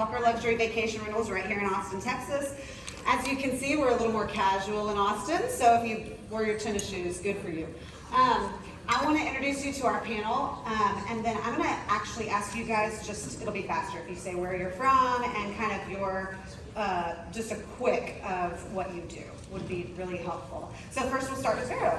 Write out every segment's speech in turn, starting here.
Walker Luxury Vacation Rentals right here in Austin, Texas. As you can see, we're a little more casual in Austin, so if you wore your tennis shoes, good for you. I want to introduce you to our panel, and then I'm going to actually ask you guys, it'll be faster if you say where you're from and kind of your, just a quick of what you do would be really helpful. So first we'll start with Vero.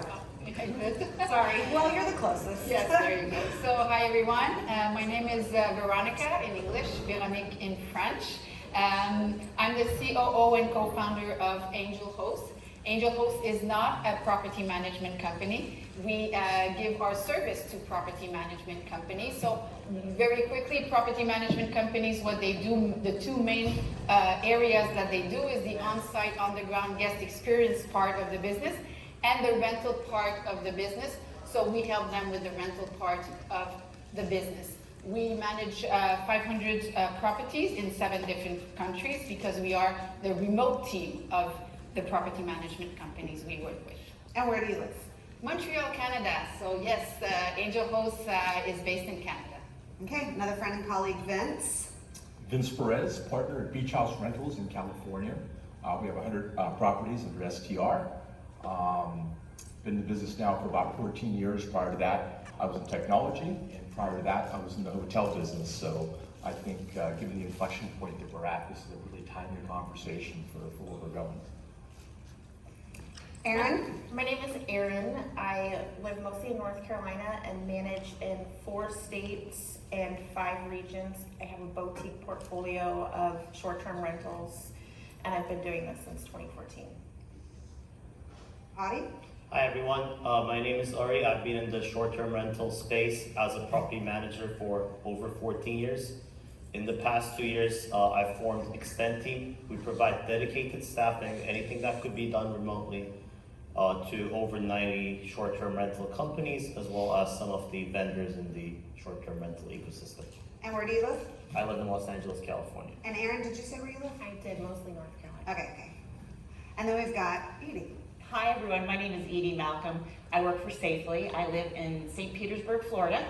Sorry, well, you're the closest. Yes, there you go. So hi everyone, my name is Veronica in English, Véronique in French. I'm the COO and co-founder of Angel Host. Angel Host is not a property management company. We give our service to property management companies. So very quickly, property management companies, what they do, the two main areas that they do is the on-site, on-the-ground guest experience part of the business and the rental part of the business. So we help them with the rental part of the business. We manage 500 properties in 7 different countries because we are the remote team of the property management companies we work with. And where do you live? Montreal, Canada. So yes, Angel Host is based in Canada. Okay, another friend and colleague, Vince. Vince Perez, partner at Beach House Rentals in California. We have 100 properties under STR. Been in the business now for about 14 years. Prior to that, I was in technology, and prior to that, I was in the hotel business. So I think given the inflection point that we're at, this is a really timely conversation for where we're going. Erin? My name is Erin. I live mostly in North Carolina and manage in 4 states and 5 regions. I have a boutique portfolio of short-term rentals, and I've been doing this since 2014. Adi? Hi everyone, my name is Ari. I've been in the short-term rental space as a property manager for over 14 years. In the past 2 years, I've formed Extend Team. We provide dedicated staffing, anything that could be done remotely, to over 90 short-term rental companies, as well as some of the vendors in the short-term rental ecosystem. And where do you live? I live in Los Angeles, California. And Erin, did you say where you live? I did mostly North Carolina. Okay. And then we've got Edie. Hi everyone, my name is Edie Malcolm. I work for Safely. I live in St. Petersburg, Florida.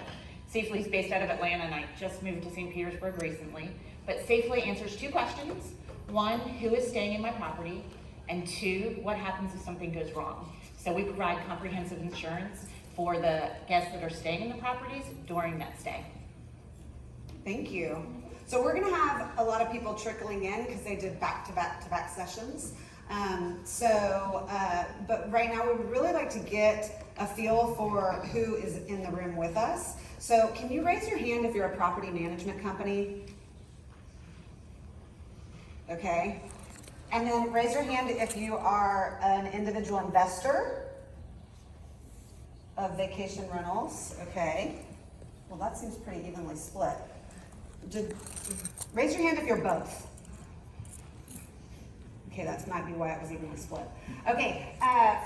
Safely is based out of Atlanta, and I just moved to St. Petersburg recently. But Safely answers 2 questions. 1, who is staying in my property? And 2, what happens if something goes wrong? So we provide comprehensive insurance for the guests that are staying in the properties during that stay. Thank you. So we're gonna have a lot of people trickling in because they did back-to-back sessions. But right now we would really like to get a feel for who is in the room with us. So can you raise your hand if you're a property management company? Okay. And then raise your hand if you are an individual investor of vacation rentals. Okay. Well, that seems pretty evenly split. Raise your hand if you're both. Okay, that might be why it was evenly split. Okay,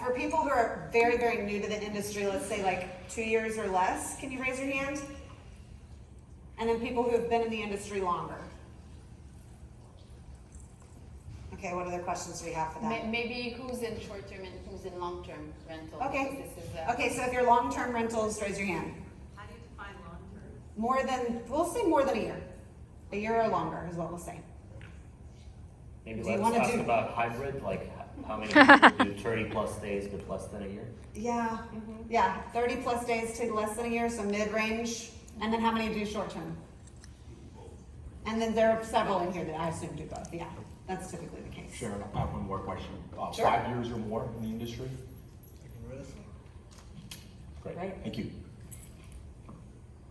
for people who are very, very new to the industry, let's say like 2 years or less, can you raise your hand? And then people who have been in the industry longer. Okay, what other questions do we have for that? Maybe who's in short-term and who's in long-term rental? Okay. This is, Okay, so if you're long-term rentals, raise your hand. How do you define long-term? More than, we'll say more than a year. A year or longer is what we'll say. Maybe Do you let's wanna ask do- about hybrid, like how many people do 30 plus days with less than a year? Yeah, yeah, 30 plus days to less than a year, so mid-range. And then how many do short-term? And then there are several in here that I assume do both, yeah. That's typically the case. Sharon, I have one more question. Sure. 5 years or more in the industry? Great, Right. thank you.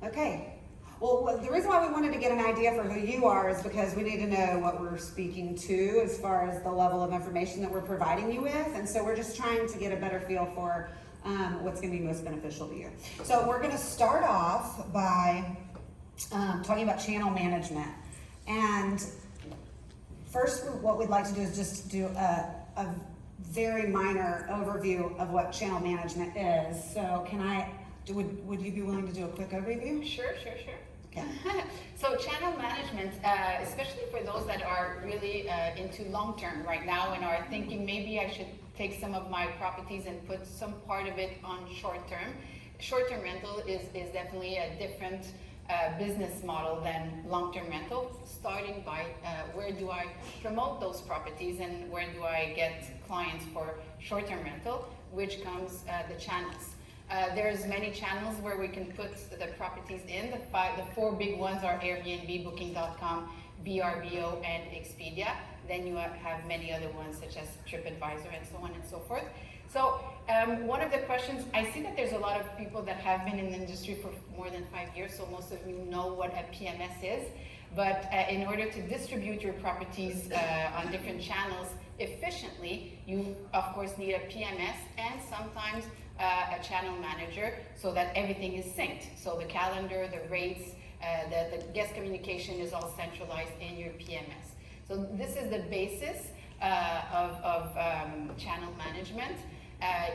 Okay. Well, the reason why we wanted to get an idea for who you are is because we need to know what we're speaking to as far as the level of information that we're providing you with. And so we're just trying to get a better feel for what's going to be most beneficial to you. So we're going to start off by talking about channel management. And first, what we'd like to do is just do a very minor overview of what channel management is. So would you be willing to do a quick overview? Sure. Okay. So channel management, especially for those that are really into long-term right now and are thinking maybe I should take some of my properties and put some part of it on short-term. Short-term rental is definitely a different business model than long-term rental, starting by where do I promote those properties and where do I get clients for short-term rental, which comes the channels. There's many channels where we can put the properties in. The four big ones are Airbnb, Booking.com, VRBO, and Expedia. Then you have many other ones such as TripAdvisor and so on and so forth. So one of the questions, I see that there's a lot of people that have been in the industry for more than 5 years, so most of you know what a PMS is. But in order to distribute your properties on different channels efficiently, you of course need a PMS and sometimes a channel manager so that everything is synced. So the calendar, the rates, the guest communication is all centralized in your PMS. So this is the basis of channel management.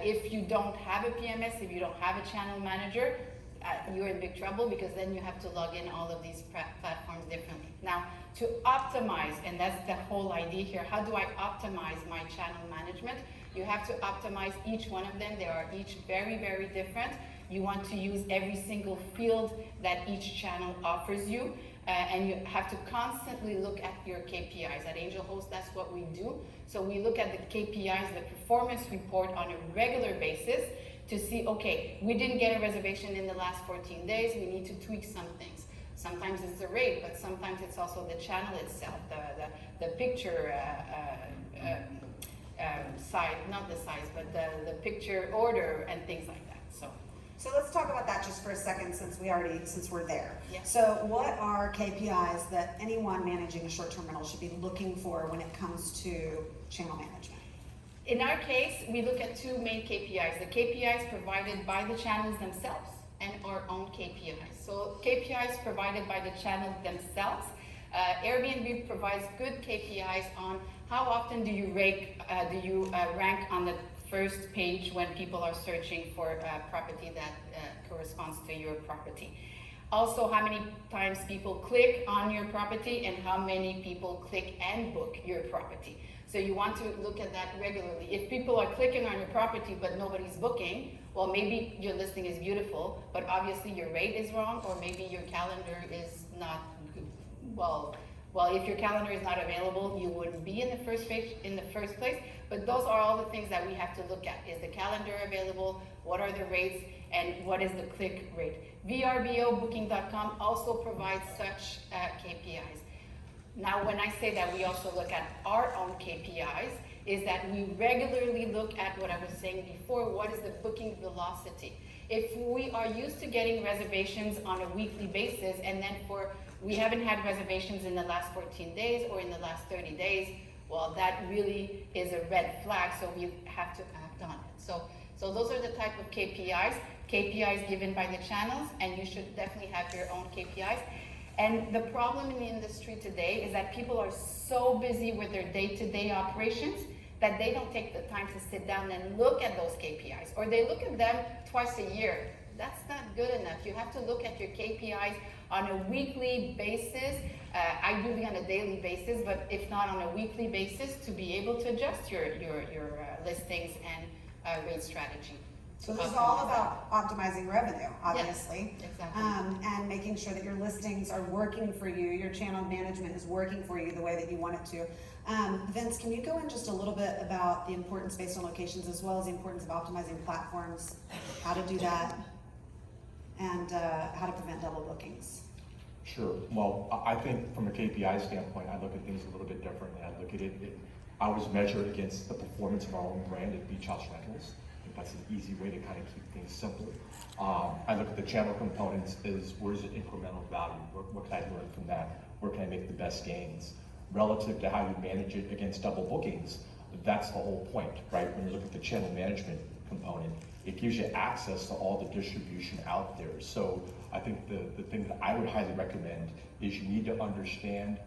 If you don't have a PMS, if you don't have a channel manager, you're in big trouble because then you have to log in all of these platforms differently. Now, to optimize, and that's the whole idea here, how do I optimize my channel management? You have to optimize each one of them. They are each very, very different. You want to use every single field that each channel offers you. And you have to constantly look at your KPIs. At Angel Host, that's what we do. So we look at the KPIs, the performance report on a regular basis to see, okay, we didn't get a reservation in the last 14 days, we need to tweak some things. Sometimes it's the rate, but sometimes it's also the channel itself, the picture size, not the size, but the picture order and things like that. So let's talk about that just for a second since we're there. Yeah. So what are KPIs that anyone managing a short-term rental should be looking for when it comes to channel management? In our case, we look at two main KPIs. The KPIs provided by the channels themselves and our own KPIs. So KPIs provided by the channels themselves. Airbnb provides good KPIs on how often do you rank on the first page when people are searching for a property that corresponds to your property. Also, how many times people click on your property and how many people click and book your property. So you want to look at that regularly. If people are clicking on your property but nobody's booking, well, maybe your listing is beautiful, but obviously your rate is wrong, or maybe your calendar is not good. Well, if your calendar is not available, you wouldn't be in the first place. But those are all the things that we have to look at. Is the calendar available? What are the rates? And what is the click rate? VRBO, Booking.com also provides such KPIs. Now, when I say that we also look at our own KPIs, is that we regularly look at what I was saying before, what is the booking velocity? If we are used to getting reservations on a weekly basis, and then we haven't had reservations in the last 14 days or in the last 30 days, well, that really is a red flag, so we have to act on it. So those are the type of KPIs given by the channels, and you should definitely have your own KPIs. And the problem in the industry today is that people are so busy with their day-to-day operations that they don't take the time to sit down and look at those KPIs, or they look at them twice a year. That's not good enough. You have to look at your KPIs on a weekly basis, ideally on a daily basis, but if not on a weekly basis, to be able to adjust your listings and rate strategy. So this is all about optimizing revenue, obviously. Yes, exactly. And making sure that your listings are working for you, your channel management is working for you the way that you want it to. Vince, can you go in just a little bit about the importance based on locations as well as the importance of optimizing platforms, how to do that, and how to prevent double bookings? Sure. Well, I think from a KPI standpoint, I look at things a little bit differently. I look at it, I always measure it against the performance of our own brand at Beach House Rentals. I think that's an easy way to kind of keep things simple. I look at the channel components as where's the incremental value? What can I learn from that? Where can I make the best gains? Relative to how you manage it against double bookings, that's the whole point, right? When you look at the channel management component, it gives you access to all the distribution out there. So I think the thing that I would highly recommend is you need to understand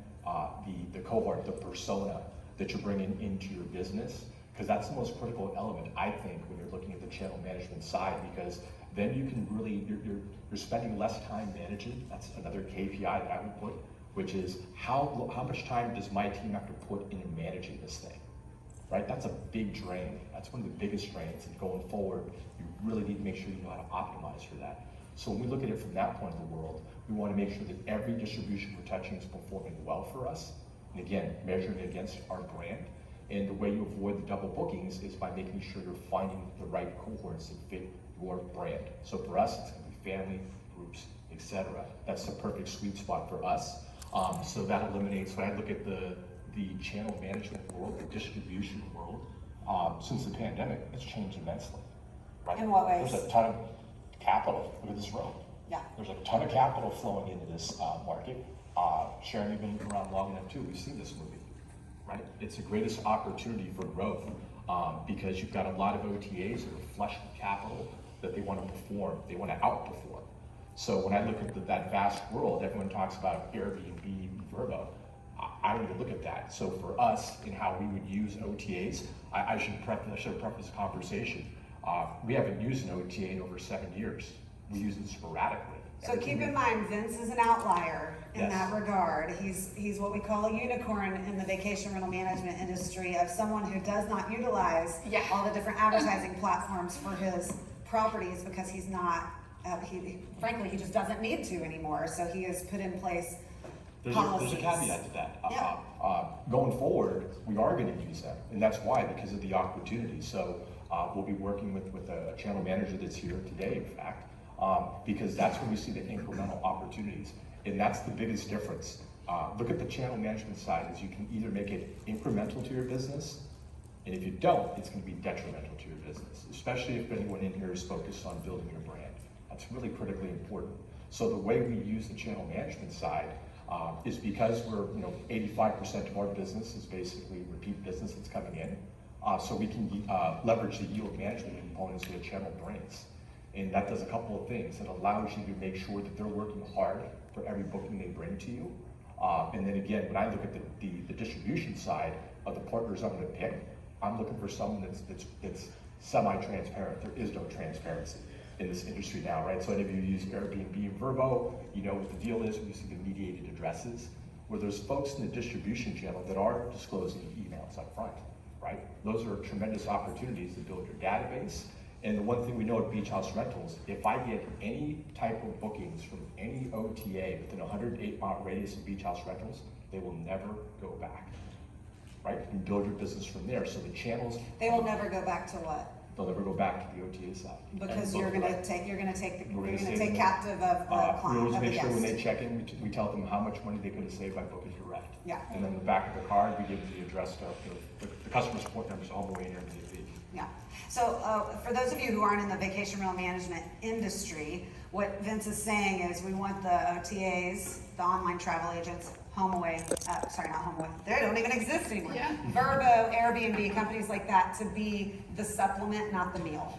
the cohort, the persona that you're bringing into your business, because that's the most critical element, I think, when you're looking at the channel management side, because then you can really, you're spending less time managing. That's another KPI that I would put, which is how much time does my team have to put into managing this thing? Right? That's a big drain. That's one of the biggest drains. And going forward, you really need to make sure you know how to optimize for that. So when we look at it from that point of the world, we want to make sure that every distribution we're touching is performing well for us. And again, measuring it against our brand. And the way you avoid the double bookings is by making sure you're finding the right cohorts that fit your brand. So for us, it's going to be family, groups, etc. That's the perfect sweet spot for us. So that eliminates, when I look at the channel management world, the distribution world, since the pandemic, it's changed immensely. Right? In what ways? There's a ton of capital. Look at this road. Yeah. There's a ton of capital flowing into this market. Sharon, you've been around long enough too. We've seen this movie, right? It's the greatest opportunity for growth because you've got a lot of OTAs that are flush with capital that they want to perform. They want to outperform. So when I look at that vast world, everyone talks about Airbnb, Verbo. I don't even look at that. So for us, in how we would use OTAs, I should have prefaced this conversation. We haven't used an OTA in over 7 years. We use it sporadically. So keep in mind, Vince is an outlier in Yes. that regard. He's what we call a unicorn in the vacation rental management industry, of someone who does not utilize Yeah. all the different advertising platforms for his properties because he's not, frankly, he just doesn't need to anymore. So he has put in place There's policies. a caveat to that. Yeah. Going forward, we are going to use them, and that's why, because of the opportunity. So we'll be working with a channel manager that's here today, in fact, because that's when we see the incremental opportunities, and that's the biggest difference. Look at the channel management side, is you can either make it incremental to your business, and if you don't, it's going to be detrimental to your business, especially if anyone in here is focused on building your brand. That's really critically important. So the way we use the channel management side is because we're, 85% of our business is basically repeat business that's coming in. So we can leverage the yield management components that a channel brings. And that does a couple of things. It allows you to make sure that they're working hard for every booking they bring to you. And then again, when I look at the distribution side of the partners I'm going to pick, I'm looking for someone that's semi-transparent. There is no transparency in this industry now, right? So any of you use Airbnb and Verbo, you know what the deal is when you see the mediated addresses, where there's folks in the distribution channel that are disclosing emails up front, right? Those are tremendous opportunities to build your database. And the one thing we know at Beach House Rentals, if I get any type of bookings from any OTA within a 108-mile radius of Beach House Rentals, they will never go back, right? And build your business from there. So the channels, They will never go back to what? they'll never go back to the OTA side. Because And you're book gonna right. take We're gonna take captive of the We client, always of the make sure when they guest. check in, we tell them how much money they could have saved by booking direct. Yeah. And then the back of the card, we give them the address to the customer support numbers all the way in Airbnb. Yeah. So for those of you who aren't in the vacation rental management industry, what Vince is saying is we want the OTAs, the online travel agents, HomeAway, sorry, not HomeAway, they don't even exist anymore. Yeah. Verbo, Airbnb, companies like that to be the supplement, not the meal.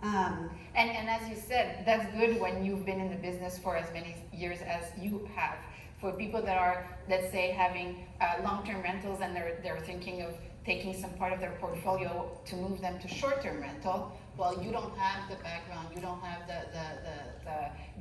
And as you said, that's good when you've been in the business for as many years as you have. For people that are, let's say, having long-term rentals and they're thinking of taking some part of their portfolio to move them to short-term rental, well, you don't have the background, you don't have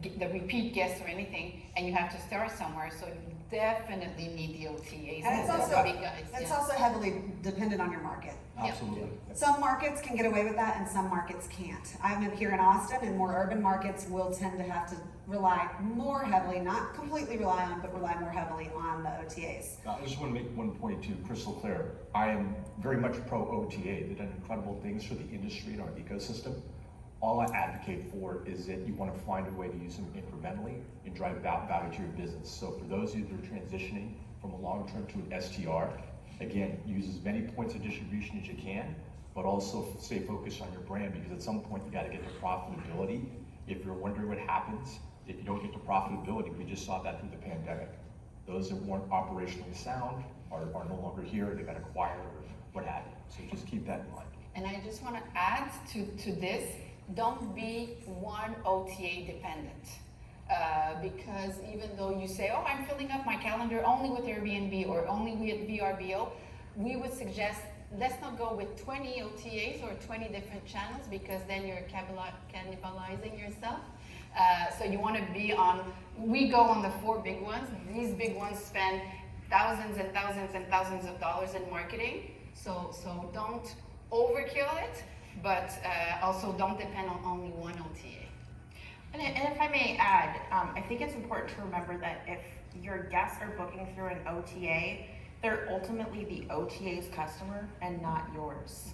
the repeat guests or anything, and you have to start somewhere, so you definitely need the OTAs. And it's the also, big guys, it's yeah. also heavily dependent on your market. Absolutely. Some markets can get away with that and some markets can't. I'm here in Austin, and more urban markets will tend to have to rely more heavily, not completely rely on, but rely more heavily on the OTAs. I just want to make one point too, crystal clear. I am very much pro OTA. They've done incredible things for the industry and our ecosystem. All I advocate for is that you want to find a way to use them incrementally and drive value to your business. So for those of you that are transitioning from a long-term to an STR, again, use as many points of distribution as you can, but also stay focused on your brand, because at some point you got to get to profitability. If you're wondering what happens if you don't get to profitability, we just saw that through the pandemic. Those that weren't operationally sound are no longer here, they got acquired or what have you. So just keep that in mind. And I just want to add to this, don't be one OTA dependent. Because even though you say, oh, I'm filling up my calendar only with Airbnb or only with VRBO, we would suggest let's not go with 20 OTAs or 20 different channels, because then you're cannibalizing yourself. So you want to be on, we go on the 4 big ones. These big ones spend thousands and thousands and thousands of dollars in marketing. So don't overkill it, but also don't depend on only one OTA. And if I may add, I think it's important to remember that if your guests are booking through an OTA, they're ultimately the OTA's customer and not yours.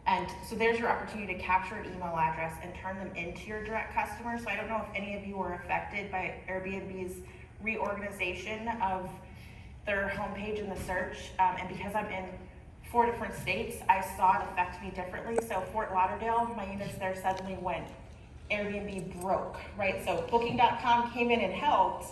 And so there's your opportunity to capture an email address and turn them into your direct customer. So I don't know if any of you were affected by Airbnb's reorganization of their homepage in the search. And because I'm in 4 different states, I saw it affect me differently. So Fort Lauderdale, my units there suddenly went Airbnb broke, right? So Booking.com came in and helped,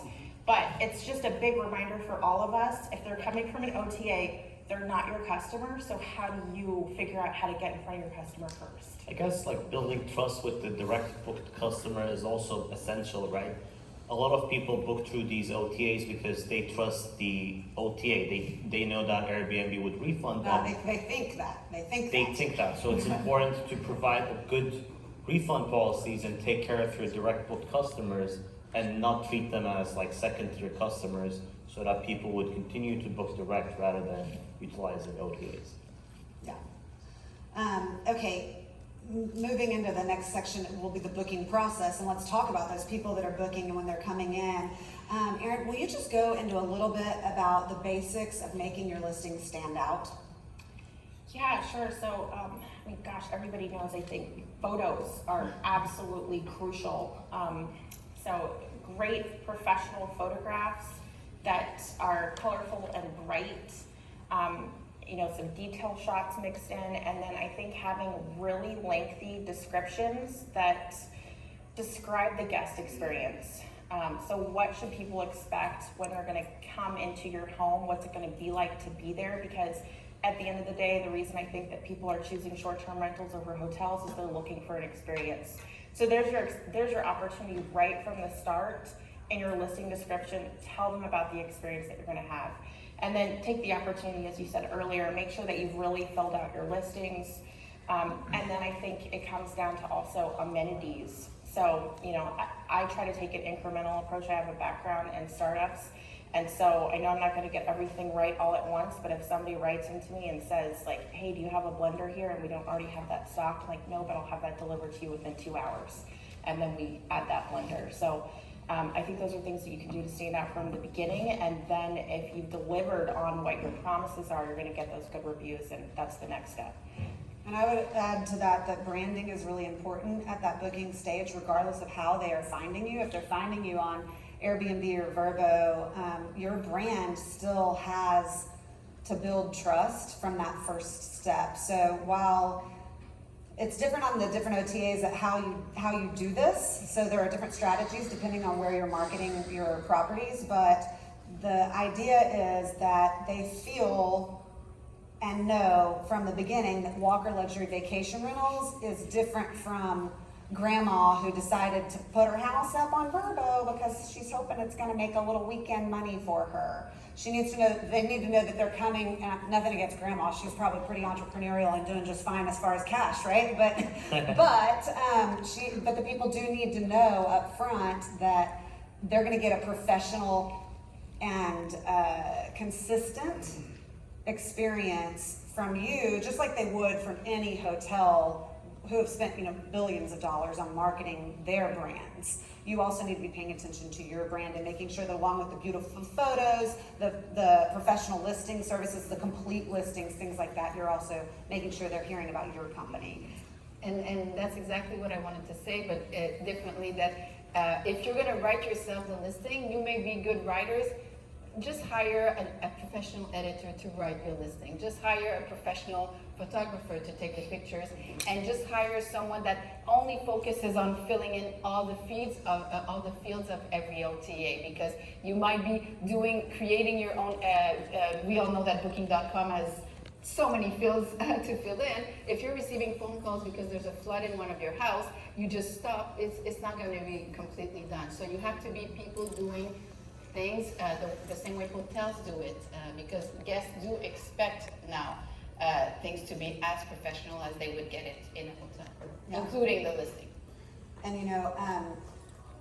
but it's just a big reminder for all of us. If they're coming from an OTA, they're not your customer. So how do you figure out how to get in front of your customer first? I guess like building trust with the direct booked customer is also essential, right? A lot of people book through these OTAs because they trust the OTA. They know that Airbnb would refund them. They think that. They think that. So it's important to provide a good refund policies and take care of your direct booked customers and not treat them as like second tier customers, so that people would continue to book direct rather than utilizing OTAs. Yeah. Okay. Moving into the next section will be the booking process, and let's talk about those people that are booking and when they're coming in. Erin, will you just go into a little bit about the basics of making your listing stand out? Yeah, sure. So, I mean, gosh, everybody knows, I think, photos are absolutely crucial. So great professional photographs that are colorful and bright, you know, some detail shots mixed in, and then I think having really lengthy descriptions that describe the guest experience. So what should people expect when they're gonna come into your home? What's it gonna be like to be there? Because at the end of the day, the reason I think that people are choosing short-term rentals over hotels is they're looking for an experience. So there's your opportunity right from the start in your listing description. Tell them about the experience that you're gonna have. And then take the opportunity, as you said earlier, make sure that you've really filled out your listings. And then I think it comes down to also amenities. So, you know, I try to take an incremental approach. I have a background in startups. And so I know I'm not gonna get everything right all at once, but if somebody writes into me and says like, hey, do you have a blender here? And we don't already have that stocked, I'm like, no, but I'll have that delivered to you within 2 hours. And then we add that blender. So I think those are things that you can do to stand out from the beginning. And then if you've delivered on what your promises are, you're gonna get those good reviews, and that's the next step. And I would add to that that branding is really important at that booking stage, regardless of how they are finding you. If they're finding you on Airbnb or Vrbo, your brand still has to build trust from that first step. So while it's different on the different OTAs at how you do this, so there are different strategies depending on where you're marketing your properties, but the idea is that they feel and know from the beginning that Walker Luxury Vacation Rentals is different from grandma who decided to put her house up on Vrbo because she's hoping it's going to make a little weekend money for her. She needs to know, they need to know that they're coming, nothing against grandma, she's probably pretty entrepreneurial and doing just fine as far as cash, right? But the people do need to know up front that they're going to get a professional and consistent experience from you, just like they would from any hotel who have spent, you know, billions of dollars on marketing their brands. You also need to be paying attention to your brand and making sure that along with the beautiful photos, the professional listing services, the complete listings, things like that, you're also making sure they're hearing about your company. And that's exactly what I wanted to say, but differently, that if you're gonna write yourself the listing, you may be good writers, just hire a professional editor to write your listing. Just hire a professional photographer to take the pictures, and just hire someone that only focuses on filling in all the fields of every OTA, because you might be creating your own. We all know that Booking.com has so many fields to fill in. If you're receiving phone calls because there's a flood in one of your house, you just stop. It's not going to be completely done. So you have to be people doing things the same way hotels do it, because guests do expect now things to be as professional as they would get it in a hotel, including the listing. And you know,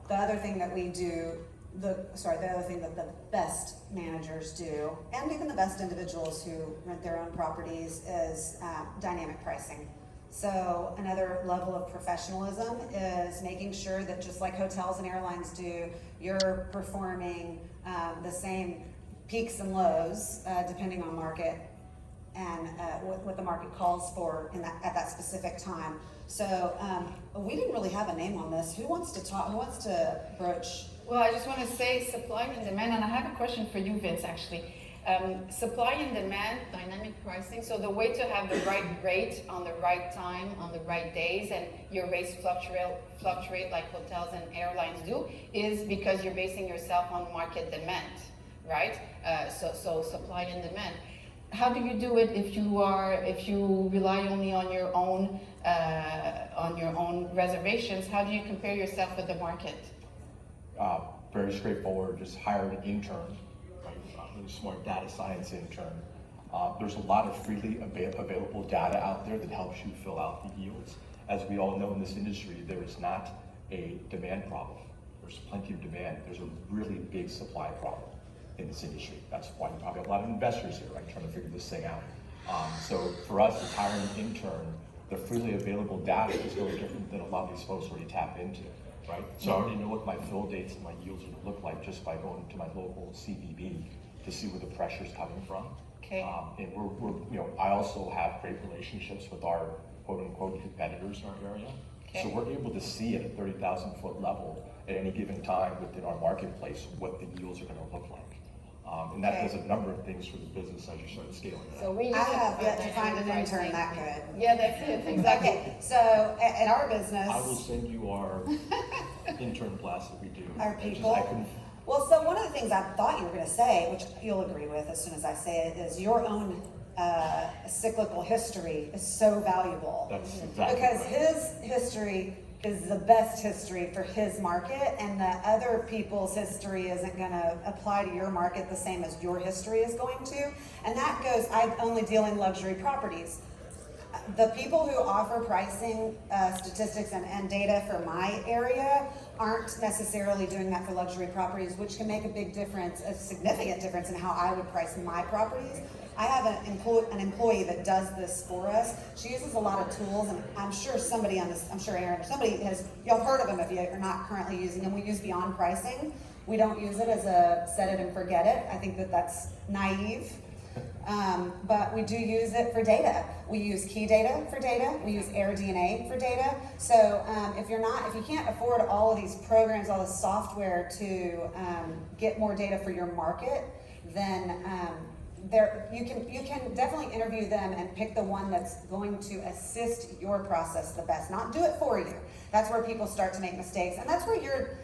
the other thing that we do, the other thing that the best managers do, and even the best individuals who rent their own properties, is dynamic pricing. So another level of professionalism is making sure that just like hotels and airlines do, you're performing the same peaks and lows depending on market and what the market calls for at that specific time. So we didn't really have a name on this. Who wants to talk? Who wants to broach? Well, I just want to say supply and demand, and I have a question for you, Vince, actually. Supply and demand, dynamic pricing. So the way to have the right rate on the right time, on the right days, and your rates fluctuate like hotels and airlines do, is because you're basing yourself on market demand, right? So supply and demand. How do you do it if you rely only on your own reservations? How do you compare yourself with the market? Very straightforward, just hire an intern, right? A really smart data science intern. There's a lot of freely available data out there that helps you fill out the yields. As we all know in this industry, there is not a demand problem. There's plenty of demand. There's a really big supply problem in this industry. That's why you probably have a lot of investors here, right, trying to figure this thing out. So for us, as hiring an intern, the freely available data is really different than a lot of these folks already tap into. Right? So I already know what my fill dates and my yields would look like just by going to my local CVB to see where the pressure is coming from. Okay. And I also have great relationships with our quote unquote competitors in our area. Okay. So we're able to see at a 30,000 foot level at any given time within our marketplace what the yields are going to look like. And that does a number of things for the business as you start scaling it. So we use I it have for yet to find an dynamic intern pricing. that good. Yeah, that's it, exactly. Okay, so in our business, I will send you our intern class that we do. our It's just people. I couldn't- Well, so one of the things I thought you were going to say, which you'll agree with as soon as I say it, is your own cyclical history is so valuable. That's exactly Because right. his history is the best history for his market, and the other people's history isn't going to apply to your market the same as your history is going to. And that goes, I only deal in luxury properties. The people who offer pricing statistics and data for my area aren't necessarily doing that for luxury properties, which can make a big difference, a significant difference in how I would price my properties. I have an employee that does this for us. She uses a lot of tools, and I'm sure somebody on this, I'm sure Aaron, or somebody has, y'all heard of them if you're not currently using them. We use Beyond Pricing. We don't use it as a set it and forget it. I think that that's naive. But we do use it for data. We use key data for data. We use AirDNA for data. So if you can't afford all of these programs, all this software to get more data for your market, then you can definitely interview them and pick the one that's going to assist your process the best, not do it for you. That's where people start to make mistakes, and that's where you're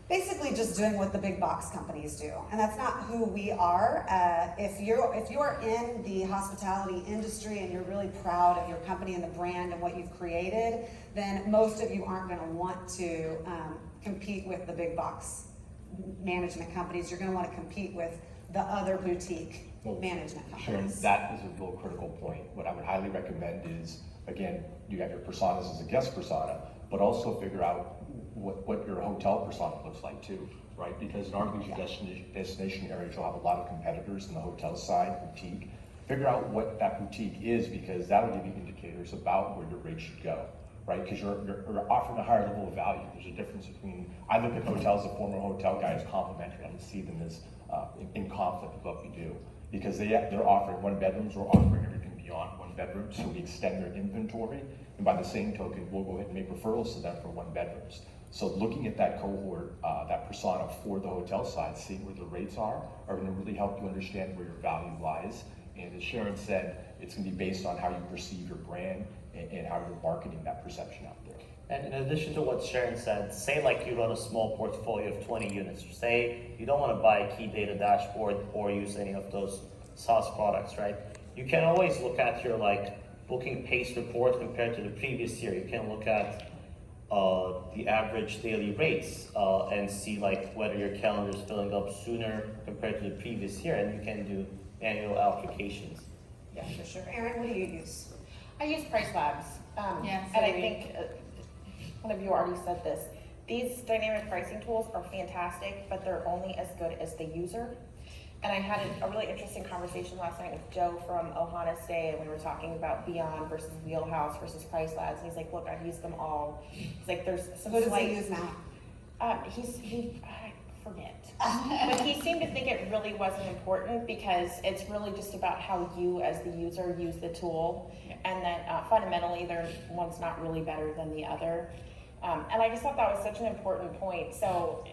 basically just doing what the big box companies do, and that's not who we are. If you're in the hospitality industry and you're really proud of your company and the brand and what you've created, then most of you aren't going to want to compete with the big box management companies. You're going to want to compete with the other boutique management Sharon, companies. that is a real critical point. What I would highly recommend is, again, you have your personas as a guest persona, but also figure out what your hotel persona looks like too, right? Because in our leisure destination areas, you'll have a lot of competitors in the hotel side, boutique. Figure out what that boutique is, because that'll give you indicators about where your rate should go, right? Because you're offering a higher level of value. There's a difference between, I look at hotels, a former hotel guy, as complimentary. I don't see them as in conflict with what we do. Because they're offering one bedrooms, we're offering everything beyond one bedroom, so we extend their inventory, and by the same token, we'll go ahead and make referrals to them for one bedrooms. So looking at that cohort, that persona for the hotel side, seeing where the rates are going to really help you understand where your value lies. And as Sharon said, it's going to be based on how you perceive your brand and how you're marketing that perception out there. And in addition to what Sharon said, say like you run a small portfolio of 20 units, say you don't want to buy a key data dashboard or use any of those SaaS products, right? You can always look at your booking pace report compared to the previous year. You can look at the average daily rates and see whether your calendar is filling up sooner compared to the previous year, and you can do annual applications. Yeah, for sure. Aaron, what do you use? I use Price Labs. Yeah, and I so think one of you already said this. These dynamic pricing tools are fantastic, but they're only as good as the user. And I had a really interesting conversation last night with Joe from Ohana Stay, and we were talking about Beyond versus Wheelhouse versus Price Lads. And he's like, "Look, I've used them all." He's like, "There's some Who does slight." he use now? I forget, but he seemed to think it really wasn't important because it's really just about how you, as the user, use the tool, and that fundamentally, one's not really better than the other. And I just thought that was such an important point. So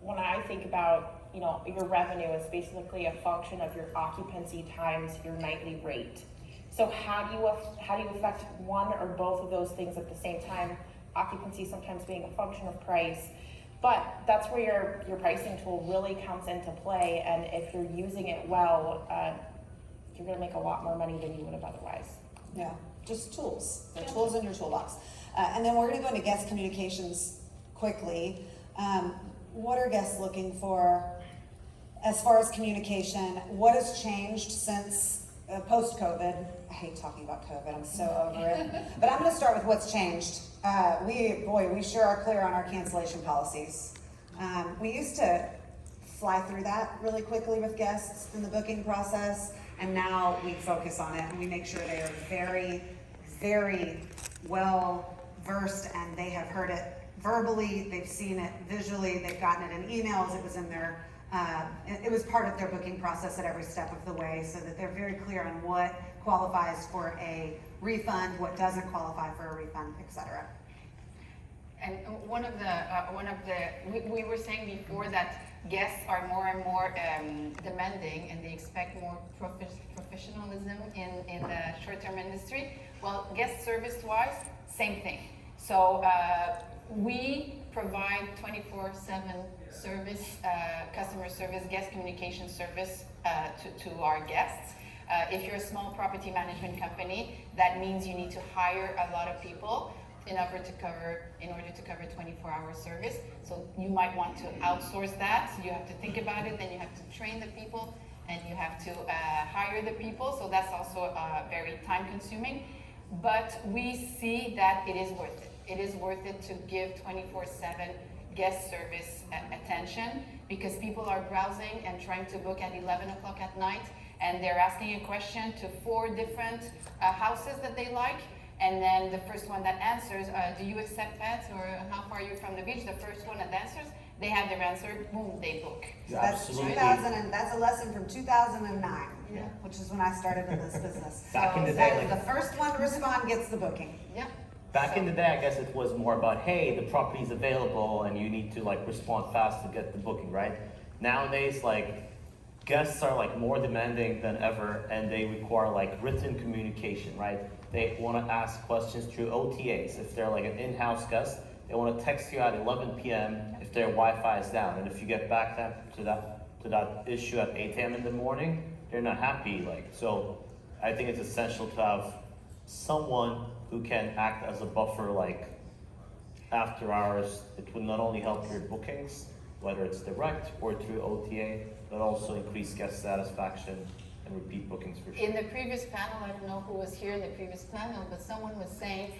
when I think about, your revenue is basically a function of your occupancy times your nightly rate. So how do you affect one or both of those things at the same time? Occupancy sometimes being a function of price, but that's where your pricing tool really comes into play. And if you're using it well, you're going to make a lot more money than you would have otherwise. Yeah, just tools. They're tools in your toolbox. And then we're going to go into guest communications quickly. What are guests looking for as far as communication? What has changed since post-COVID? I hate talking about COVID. I'm so over it. But I'm going to start with what's changed. We sure are clear on our cancellation policies. We used to fly through that really quickly with guests in the booking process, and now we focus on it and we make sure they are very, very well versed, and they have heard it verbally, they've seen it visually, they've gotten it in emails, it was in their it was part of their booking process at every step of the way, so that they're very clear on what qualifies for a refund, what doesn't qualify for a refund, etc. And we were saying before that guests are more and more demanding, and they expect more professionalism in the short-term industry. Well, guest service-wise, same thing. So we provide 24/7 service, customer service, guest communication service to our guests. If you're a small property management company, that means you need to hire a lot of people in order to cover 24-hour service. So you might want to outsource that. So you have to think about it, then you have to train the people, and you have to hire the people. So that's also very time consuming. But we see that it is worth it. It is worth it to give 24/7 guest service attention, because people are browsing and trying to book at 11 o'clock at night, and they're asking a question to 4 different houses that they like. And then the first one that answers, do you accept pets, or how far are you from the beach? The first one that answers, they have their answer, boom, they book. So that's 2000, and that's a lesson from 2009, which is when I started in this business. Back in the That day, is the first one to respond gets the booking. Yeah. back in the day, I guess it was more about, hey, the property's available and you need to respond fast to get the booking, right? Nowadays, guests are more demanding than ever, and they require written communication, right? They want to ask questions through OTAs. If they're an in-house guest, they want to text you at 11 p.m. if their Wi-Fi is down, and if you get back to that issue at 8 a.m. in the morning, they're not happy. So I think it's essential to have someone who can act as a buffer, after hours. It will not only help your bookings, whether it's direct or through OTA, but also increase guest satisfaction and repeat bookings for sure. In the previous panel, I don't know who was here in the previous panel, but someone was saying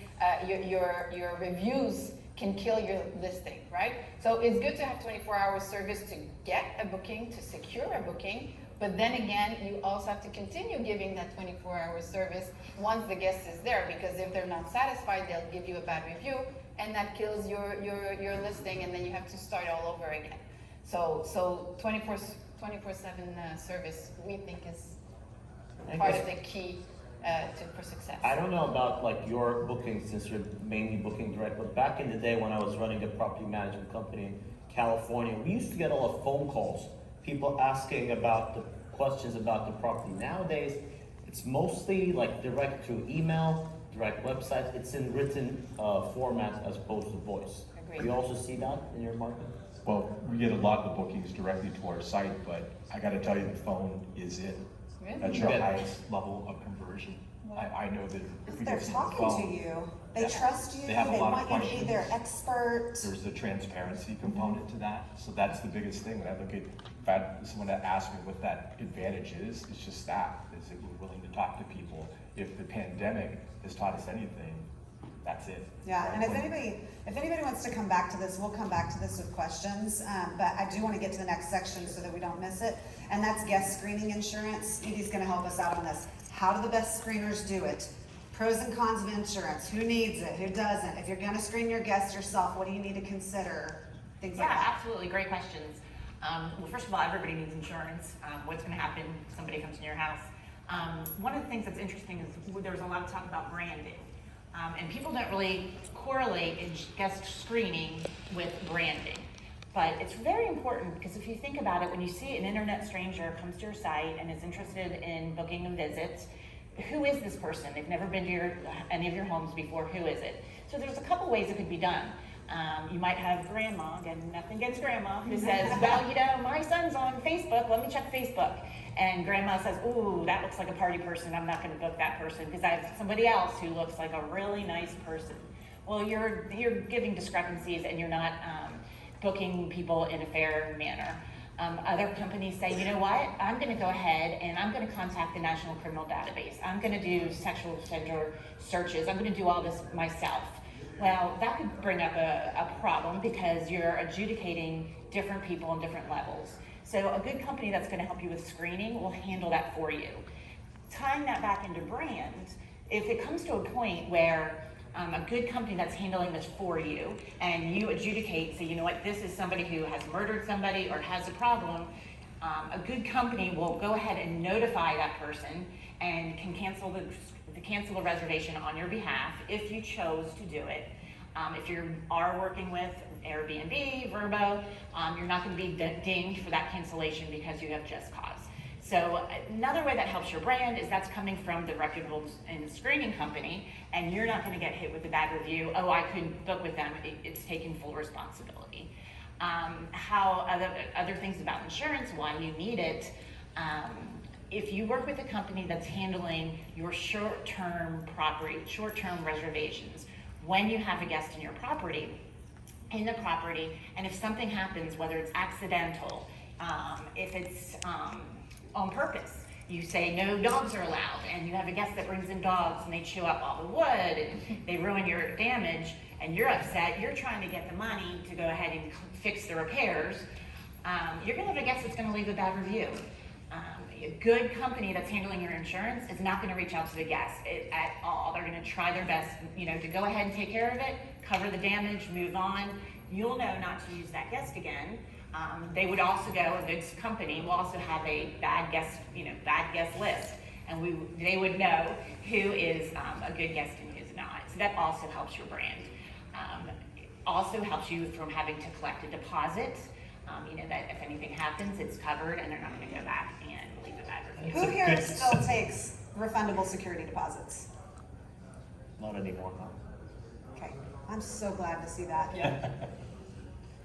your reviews can kill your listing, right? So it's good to have 24-hour service to get a booking, to secure a booking, but then again, you also have to continue giving that 24-hour service once the guest is there, because if they're not satisfied, they'll give you a bad review, and that kills your listing, and then you have to start all over again. So 24/7 service, we think, is part of the key for success. I don't know about your bookings, since you're mainly booking direct, but back in the day when I was running a property management company in California, we used to get a lot of phone calls, people asking about the questions about the property. Nowadays, it's mostly direct through email, direct websites. It's in written format as opposed to voice. Agreed. Do you also see that in your market? Well, we get a lot of the bookings directly to our site, but I gotta tell you, the phone is it. Really? That's your highest level of conversion. I know that if we They're get to the talking phone, to you. They Yeah. trust you. They have a lot of want you to be their questions. expert. there's the transparency component to that. So that's the biggest thing. When I look at, if I had someone that asks me what that advantage is, it's just that we're willing to talk to people. If the pandemic has taught us anything, that's it. Yeah, and if anybody wants to come back to this, we'll come back to this with questions. But I do want to get to the next section so that we don't miss it. And that's guest screening insurance. Edie's going to help us out on this. How do the best screeners do it? Pros and cons of insurance. Who needs it? Who doesn't? If you're going to screen your guests yourself, what do you need to consider? Things like Yeah, that. absolutely, great questions. Well, first of all, everybody needs insurance. What's gonna happen if somebody comes in your house? One of the things that's interesting is there was a lot of talk about branding. And people don't really correlate guest screening with branding. But it's very important because if you think about it, when you see an internet stranger comes to your site and is interested in booking a visit, who is this person? They've never been to any of your homes before. Who is it? So there's a couple ways it could be done. You might have grandma, and nothing against grandma, who says, well, you know, my son's on Facebook, let me check Facebook. And grandma says, ooh, that looks like a party person, I'm not gonna book that person because I have somebody else who looks like a really nice person. Well, you're giving discrepancies and you're not booking people in a fair manner. Other companies say, you know what, I'm gonna go ahead and I'm gonna contact the National Criminal Database. I'm gonna do sexual offender searches. I'm gonna do all this myself. Well, that could bring up a problem because you're adjudicating different people on different levels. So a good company that's gonna help you with screening will handle that for you. Tying that back into brand, if it comes to a point where a good company that's handling this for you and you adjudicate, say, you know what, this is somebody who has murdered somebody or has a problem, a good company will go ahead and notify that person and can cancel the reservation on your behalf if you chose to do it. If you are working with Airbnb, Vrbo, you're not going to be dinged for that cancellation because you have just cause. So another way that helps your brand is that's coming from the reputable and screening company, and you're not going to get hit with a bad review. Oh, I couldn't book with them. It's taking full responsibility. How other things about insurance, why you need it. If you work with a company that's handling your short-term property, short-term reservations, when you have a guest in the property, and if something happens, whether it's accidental, if it's on purpose, you say no dogs are allowed, and you have a guest that brings in dogs and they chew up all the wood and they ruin your damage, and you're upset, you're trying to get the money to go ahead and fix the repairs, you're gonna have a guest that's gonna leave a bad review. A good company that's handling your insurance is not going to reach out to the guest at all. They're going to try their best, to go ahead and take care of it, cover the damage, move on. You'll know not to use that guest again. They would also a good company will also have a bad guest list, and they would know who is a good guest and who's not. So that also helps your brand. Also helps you from having to collect a deposit. That if anything happens, it's covered and they're not going to go back and leave a bad review. Who here still takes refundable security deposits? Not anymore, huh? Okay, I'm so glad to see that. Yeah.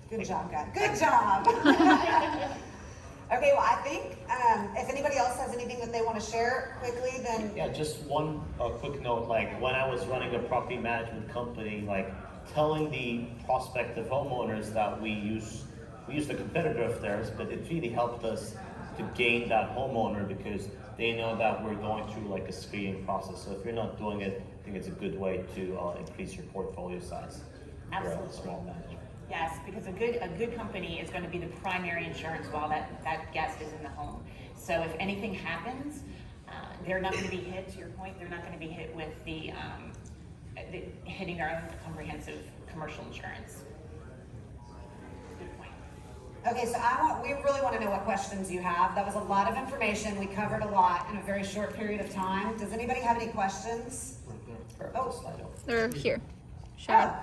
Good job, guys. Good job. Okay, well, I think if anybody else has anything that they want to share quickly, then Yeah, just one quick note, like when I was running a property management company, like telling the prospective homeowners that we use a competitor of theirs, but it really helped us to gain that homeowner because they know that we're going through like a screening process. So if you're not doing it, I think it's a good way to increase your portfolio size. For a Absolutely. small manager. Yes, because a good company is going to be the primary insurance while that guest is in the home. So if anything happens, they're not going to be hit, to your point, they're not going to be hit with the hitting our own comprehensive commercial insurance. Good point. okay, so we really want to know what questions you have. That was a lot of information. We covered a lot in a very short period of time. Does anybody have any questions? Oh. They're here. Oh,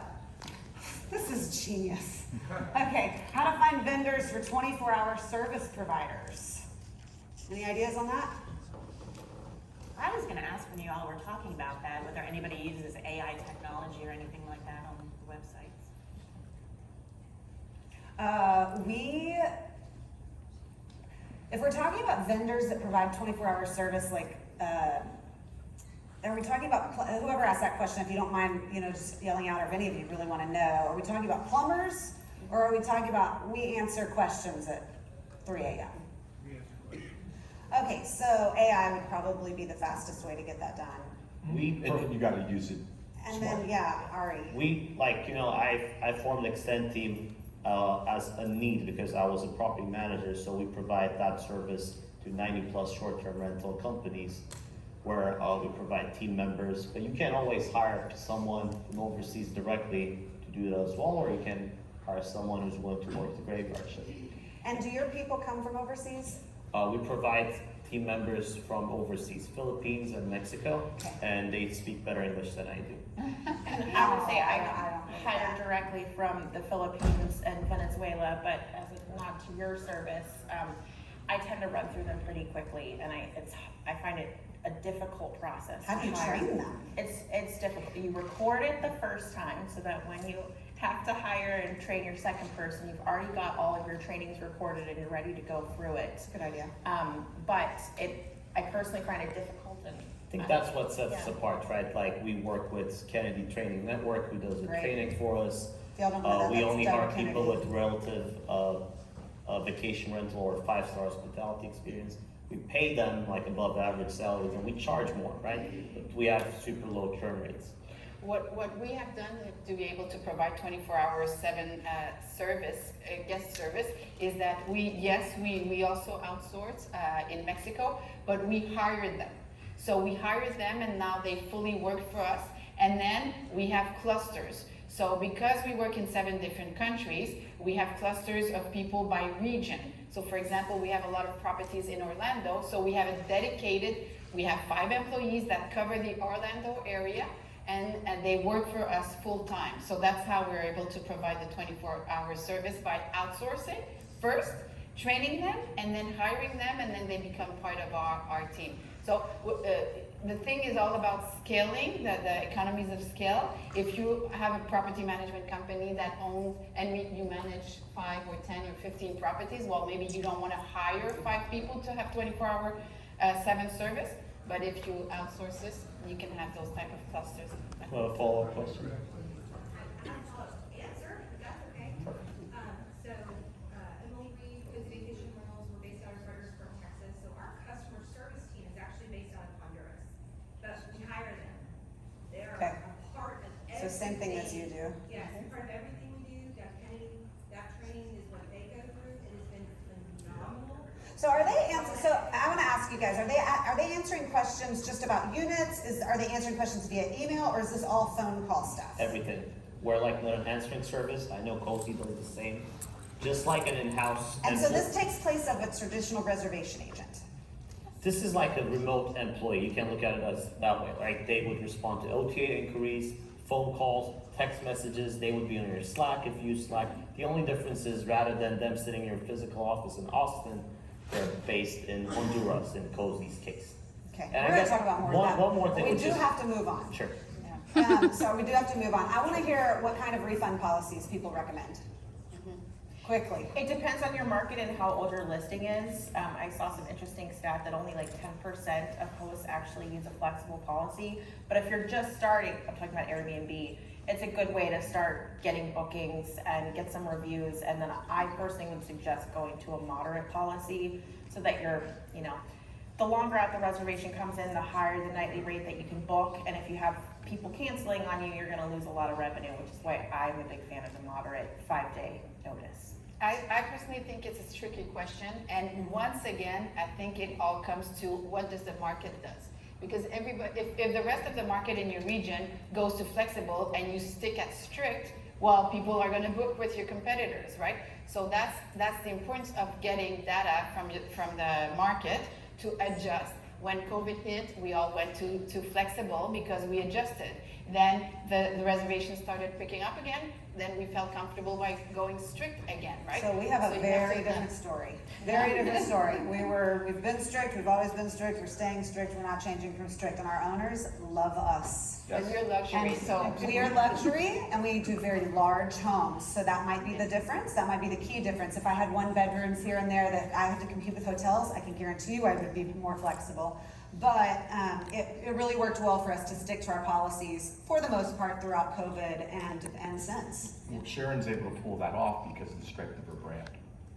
this is genius. Okay, how to find vendors for 24-hour service providers. Any ideas on that? I was going to ask when you all were talking about that, whether anybody uses AI technology or anything like that on websites. If we're talking about vendors that provide 24-hour service, like, are we talking about, whoever asked that question, if you don't mind, just yelling out, or if any of you really want to know, are we talking about plumbers, or are we talking about we answer questions at 3 a.m.? Okay, so AI would probably be the fastest way to get that done. And you got to use it And then, yeah, Ari. We, I formed the Extend team as a need because I was a property manager, so we provide that service to 90+ short-term rental companies where we provide team members, but you can't always hire someone from overseas directly to do that as well, or you can hire someone who's willing to work the graveyard shift. And do your people come from overseas? We provide team members from overseas, Philippines and Mexico, Okay. and they speak better English than I do. I would say I don't know hired that. directly from the Philippines and Venezuela, but as a nod to your service, I tend to run through them pretty quickly, and I find it a difficult process. How do you to hire. train them? It's difficult. You record it the first time so that when you have to hire and train your second person, you've already got all of your trainings recorded and you're ready to go through it. Good idea. But I personally find it difficult, and I think that's what sets us apart, right? Like, we work with Kennedy Training Network, who does the Great. training for us. If y'all don't know that, We that's only Doug hire people Kennedy. with relative vacation rental or 5-star hospitality experience. We pay them like above average salaries, and we charge more, right? But we have super low churn rates. What we have done to be able to provide 24-hour 7 service, guest service, is that we also outsource in Mexico, but we hired them. So we hired them and now they fully work for us. And then we have clusters. So because we work in 7 different countries, we have clusters of people by region. So for example, we have a lot of properties in Orlando, so we have we have 5 employees that cover the Orlando area, and they work for us full time. So that's how we're able to provide the 24-hour service, by outsourcing first, training them, and then hiring them, and then they become part of our team. So the thing is all about scaling, the economies of scale. If you have a property management company that owns, and you manage 5 or 10 or 15 properties, well, maybe you don't want to hire 5 people to have 24-hour 7 service, but if you outsource this, you can have those type of clusters. A follow-up question? Answer, if that's okay. Emily Reed, with Vacation Rentals, we're based out of Fredericksburg, Texas, so our customer service team is actually based out of Honduras. But we hire them. They are Okay. a part of everything. So same thing as you do. Yes, part of everything we do, that training is what they go through, it has been phenomenal. So are they so I want to ask you guys, are they answering questions just about units? Are they answering questions via email, or is this all phone call stuff? Everything. We're like an answering service. I know Cozy does the same. Just like an in-house. And so this takes place of a traditional reservation agent. This is like a remote employee. You can look at it as that way, right? They would respond to OTA inquiries, phone calls, text messages. They would be on your Slack if you use Slack. The only difference is, rather than them sitting in your physical office in Austin, they're based in Honduras in Cozy's case. Okay, And I we're going guess to talk about more of that. one more thing, We which do is- have to move on. Sure. So we do have to move on. I want to hear what kind of refund policies people recommend. Quickly. it depends on your market and how old your listing is. I saw some interesting stat that only like 10% of hosts actually use a flexible policy. But if you're just starting, I'm talking about Airbnb, it's a good way to start getting bookings and get some reviews. And then I personally would suggest going to a moderate policy so that you're, the longer out the reservation comes in, the higher the nightly rate that you can book. And if you have people canceling on you, you're going to lose a lot of revenue, which is why I'm a big fan of the moderate 5-day notice. I personally think it's a tricky question, and once again, I think it all comes to what does the market does. Because if the rest of the market in your region goes to flexible and you stick at strict, well, people are going to book with your competitors, right? So that's the importance of getting data from the market to adjust. When COVID hit, we all went to flexible because we adjusted. Then the reservations started picking up again. Then we felt comfortable by going strict again, right? So we have a So you very to- different story. Very different story. We've been strict, we've always been strict, we're staying strict, we're not changing from strict, and our owners love us. And we're luxury, And so. we are luxury, and we do very large homes, so that might be the difference, that might be the key difference. If I had 1 bedrooms here and there that I had to compete with hotels, I can guarantee you I would be more flexible. But it really worked well for us to stick to our policies for the most part throughout COVID and since. Well, Sharon's able to pull that off because of the strength of her brand.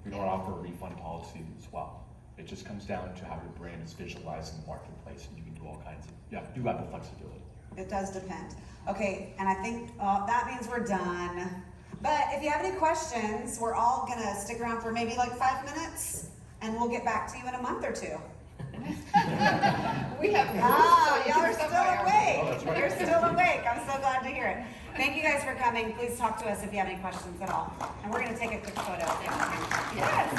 We don't offer a refund policy as well. It just comes down to how your brand is visualized in the marketplace, and you can do all kinds of, you do have the flexibility. It does depend. Okay, and I think that means we're done. But if you have any questions, we're all gonna stick around for maybe like 5 minutes, and we'll get back to you in a month or two. We have. Ah, so y'all are you still can somewhere. awake. Oh, that's right. You're still awake. I'm so glad to hear it. Thank you guys for coming. Please talk to us if you have any questions at all. And we're gonna take a quick photo. Yes.